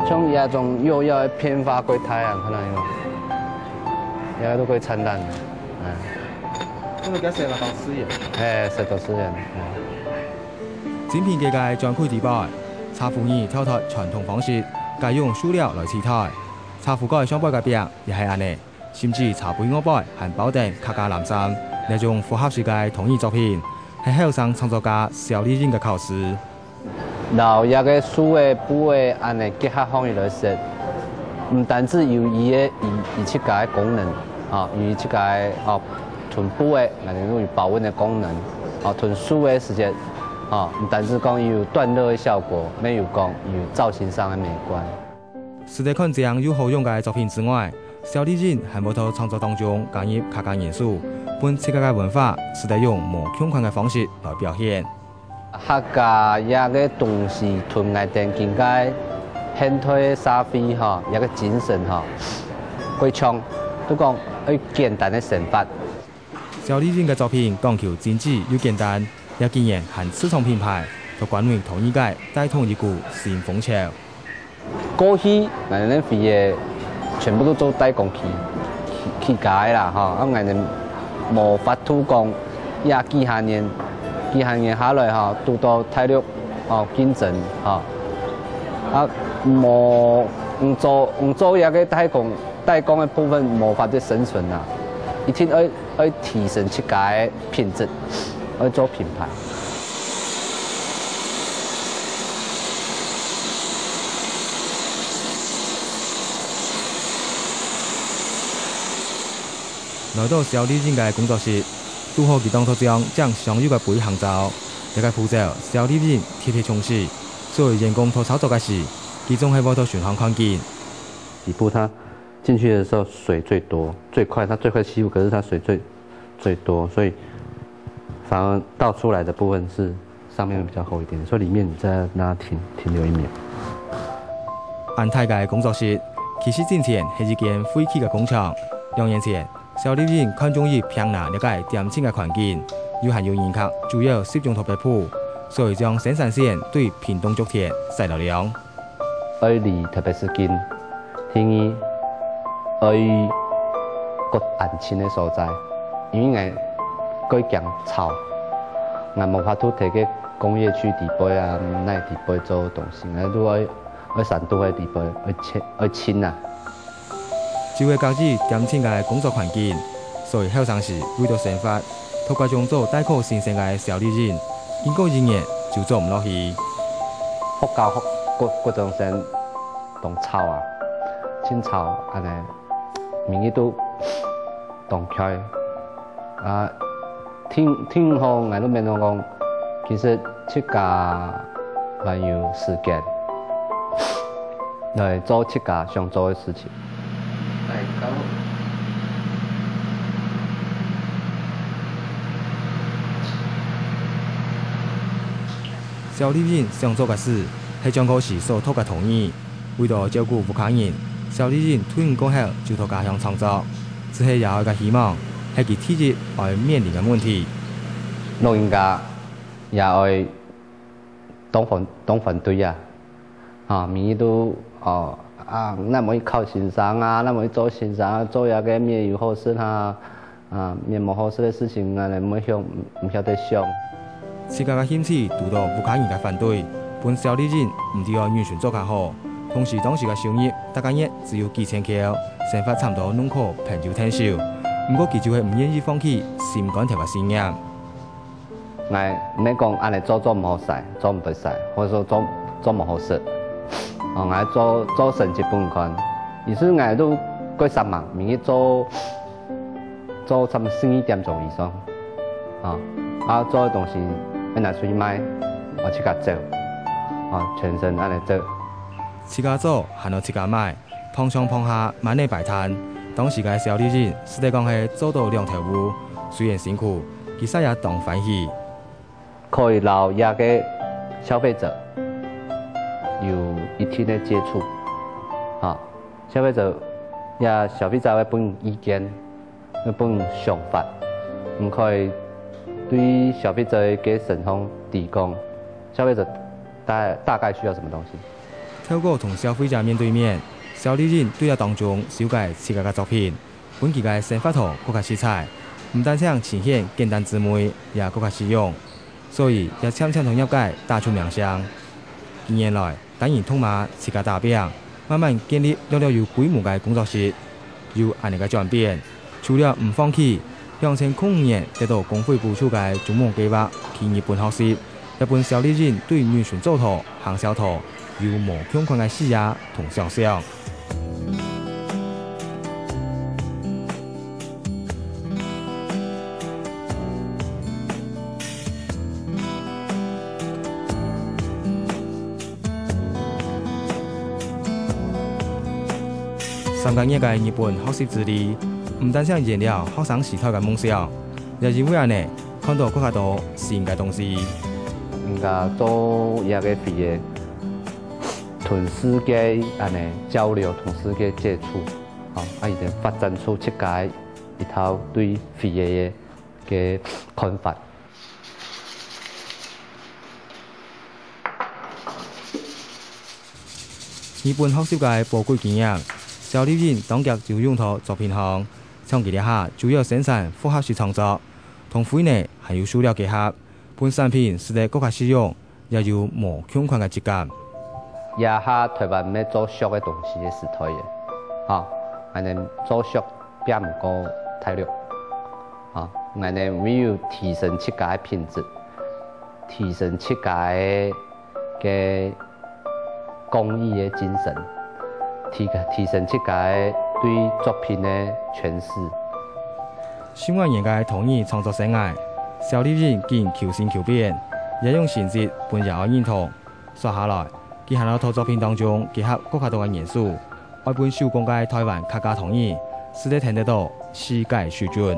像那种又要偏发过太阳，可能有，也都会灿烂的，因为这些都私人。是都私人。整片界界专柜地摆，茶壶椅跳脱传统方式，改用塑料来取代。茶壶盖上摆嘅边也系安尼，甚至茶杯我摆含包顶客家蓝衫，呢种符合世界统一作品，系后生创作家肖丽人嘅構思。然后一个树的布的安尼结合方式来说，唔单止有伊的伊七个功能，有七个囤布的，那种有保温的功能，囤树的时间，唔单止讲有断热的效果，没有讲有造型上的美观。除了看这样有好用嘅作品之外，肖丽人还冇到创作当中加入客家元素，本客家嘅文化是得用无穷款嘅方式来表现。客家一个东西囤来定更加现代的社会一个精神规唱都讲要简单的生活。肖丽人嘅作品讲求精致又简单，也竟然含市场品牌，都关于同一界带动一股新风潮。过去我哋肥嘅全部都做代工去解啦，我哋无法度讲也几下年下来都到体力竞争无做一个代工的部分无法度生存啦，一定要提升自家的品质，要做品牌。来到肖丽人嘅工作室，拄好佢当初将常有嘅杯行走，一个步骤肖丽人贴贴冲洗，所以员工所操作嘅事，其中系冇到循环看见。底部它进去的时候水最多最快，它最快吸附，可是它水最多，所以反而倒出来的部分是上面会比较厚一点，所以里面你再让它停留1秒。安泰嘅工作室其实之前系一间废弃嘅工厂，2年前。肖丽人看中于平南了解点清嘅环境，又含有严格主要使用特别谱，所以将生产线对屏东竹田晒了量。要离特别是近，天意要个安全的所在，因为我讲草，我无法度摕去工业区地背啊，那地背做东西，都要山都的地背要清啊。就会教子点清嘅工作环境，所以后生时为了生活，透过种做带口新鲜嘅肖丽人，经过1年就做唔落去。福教各种生动草啊，青草安尼，明日都动开天好，我都变到讲，其实自家还有时间来做自家想做的事情。肖丽人想做嘅事，系将嗰时所托嘅同意，为了照顾福康人，肖丽人退伍过后就到家乡创作，只系也有嘅希望，系佢体质会面临嘅问题。老人家也会当反对啊，明日都那么靠欣赏啊，那么做欣赏，做一个面有好事面无好事的事情啊，唔晓得想。自家嘅险耻遇到福康人嘅反对，本肖丽人唔只要完全做较好，同时当时嘅收入大概月只有几千块，生活差唔多弄可平就天寿。不过佢就系唔愿意放弃心肝条嘅信仰。唔免讲安尼做唔好使，做唔对使，或者说做唔好食。做成绩本款，意思都过3万，明日做差不多12点钟以上，做的东西要拿出去卖，自家做，全身安尼做。自家做，还要自家卖，碰上碰下，满地摆摊。当时嘅肖丽人，实际讲系做到2头乌，虽然辛苦，其实也当欢喜。可以留一个消费者有一天的接触，消费者会本意见，会本想法，可以对消费者嘅情况提供消费者大概需要什么东西。透过同消费者面对面，小丽人对了当中修改自家嘅作品，本期嘅生活图更加色彩，唔单想呈现简单滋味，也更加实用，所以也悄悄同业界打出名声。近年来，单人通马自家大饼，慢慢建立了有规模嘅工作室，有安尼嘅转变，除了唔放弃，2005年得到工会补助嘅筑梦计划去日本学习，日本小丽人对女性做图、行销图有无穷宽嘅视野同想象。参加业界日本学习之旅，唔单想圆了学生时代嘅梦想，也因为安尼看到更加多新嘅东西。应该做一个飞嘅，同世界安尼交流，同世界接触，一定发展出自家一套对飞嘅看法。日本学习嘅宝贵经验。小丽人当局就用到作品行，长期底下主要生产复合式创作，同灰呢还有塑料结合，本产品使得更加实用，也有无穷宽嘅质感。也下台湾要做俗嘅东西嘅时代嘅，安尼做俗并唔过太弱，安尼没有提升自家嘅品质，提升自家嘅工艺嘅精神。提升自家对作品的诠释。新闻业界同意创作生涯，小丽人竟求新求变，也用形式本人爱认同。刷下来，佢喺套作品当中结合更加多嘅元素，外本手工嘅台湾客家同意，使得听得到世界水准。